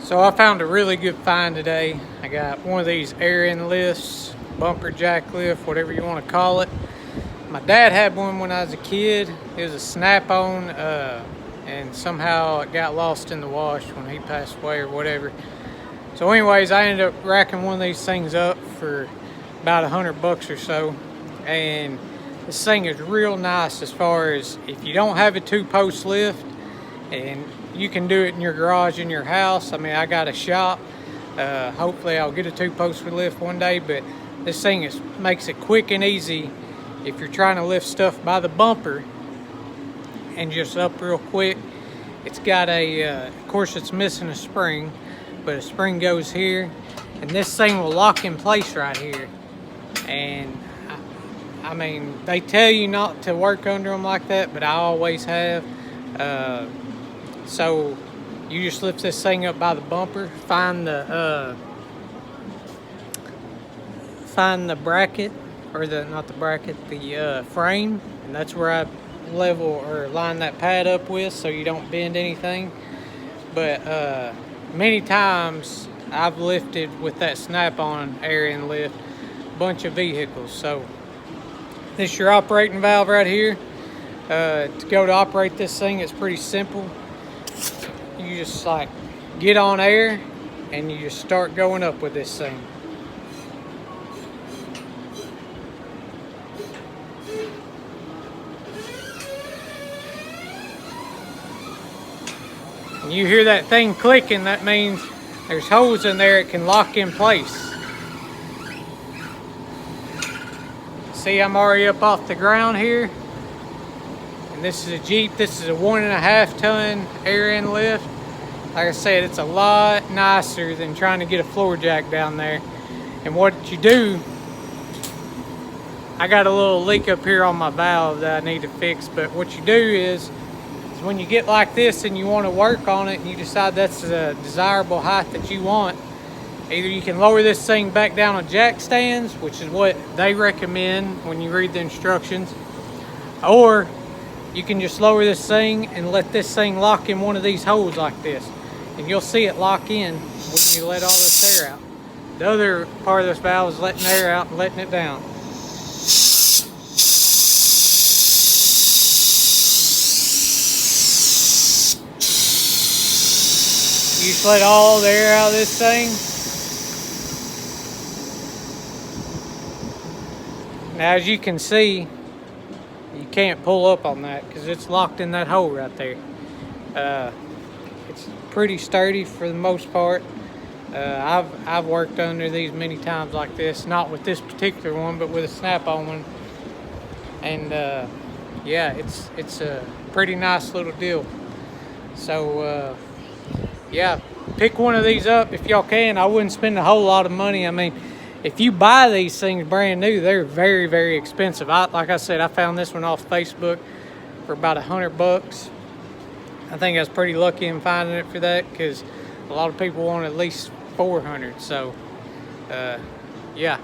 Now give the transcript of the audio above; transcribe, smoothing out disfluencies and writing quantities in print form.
So I found a really good find today. I got one of these air end lifts, bumper jack lift, whatever you want to call it. My dad had one when I was a kid. It was a snap-on, and somehow it got lost in the wash when he passed away or whatever. So anyways, I ended up racking one of these things up for about $100 or so. And this thing is real nice as far as if you don't have a two-post lift, and you can do it in your garage in your house. I mean, I got a shop. Hopefully I'll get a two-post lift one day, but this thing makes it quick and easy if you're trying to lift stuff by the bumper and just up real quick. It's got of course it's missing a spring, but a spring goes here, and this thing will lock in place right here. And I mean, they tell you not to work under them like that, but I always have. So you just lift this thing up by the bumper, find the bracket, or not the bracket, the frame, and that's where I level or line that pad up with so you don't bend anything. But many times I've lifted with that snap-on air end lift a bunch of vehicles. So this is your operating valve right here. To go to operate this thing, it's pretty simple. You just like get on air and you just start going up with this thing. When you hear that thing clicking, that means there's holes in there it can lock in place. See, I'm already up off the ground here. And this is a Jeep. This is a 1.5 ton air end lift. Like I said, it's a lot nicer than trying to get a floor jack down there. And what you do, I got a little leak up here on my valve that I need to fix, but what you do is when you get like this and you want to work on it and you decide that's a desirable height that you want, either you can lower this thing back down on jack stands, which is what they recommend when you read the instructions, or you can just lower this thing and let this thing lock in one of these holes like this. And you'll see it lock in when you let all this air out. The other part of this valve is letting air out and letting it down. You just let all the air out of this thing. Now, as you can see, you can't pull up on that because it's locked in that hole right there. It's pretty sturdy for the most part. I've worked under these many times like this, not with this particular one, but with a snap-on one. And yeah, it's a pretty nice little deal. So yeah, pick one of these up if y'all can. I wouldn't spend a whole lot of money. I mean, if you buy these things brand new, they're very, very expensive. Like I said, I found this one off Facebook for about $100. I think I was pretty lucky in finding it for that because a lot of people want at least $400. So, yeah.